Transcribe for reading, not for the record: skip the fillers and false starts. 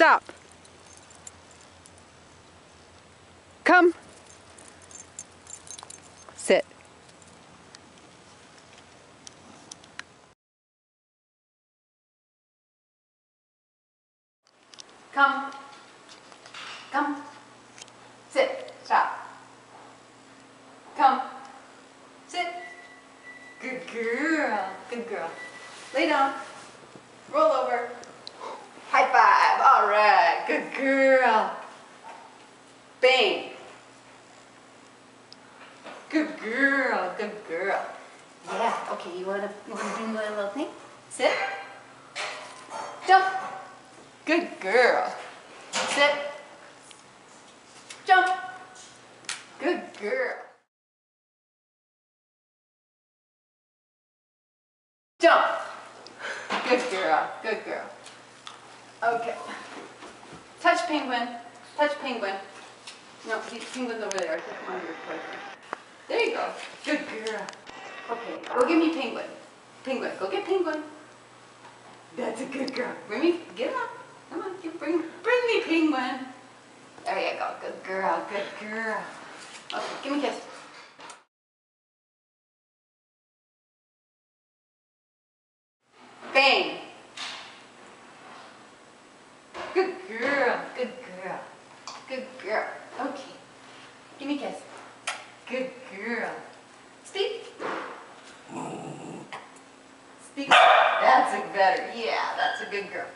Stop. Come. Sit. Come. Come. Sit. Stop. Come. Sit. Good girl. Good girl. Lay down. Roll over. High five. All right. Good girl. Bang. Good girl. Good girl. Yeah. Okay. You wanna do a little thing? Sit. Jump. Good girl. Sit. Jump. Good girl. Jump. Good girl. Good girl. Okay. Touch penguin. Touch penguin. No, penguin's over there. Come on, there you go. Good girl. Okay, go give me penguin. Penguin. Go get penguin. That's a good girl. Bring me. Get him up. Come on. Bring me penguin. There you go. Good girl. Good girl. Okay, give me a kiss. Bang. Good girl. Good girl. Good girl. Okay. Give me a kiss. Good girl. Speak. Speak. That's a better. Yeah, that's a good girl.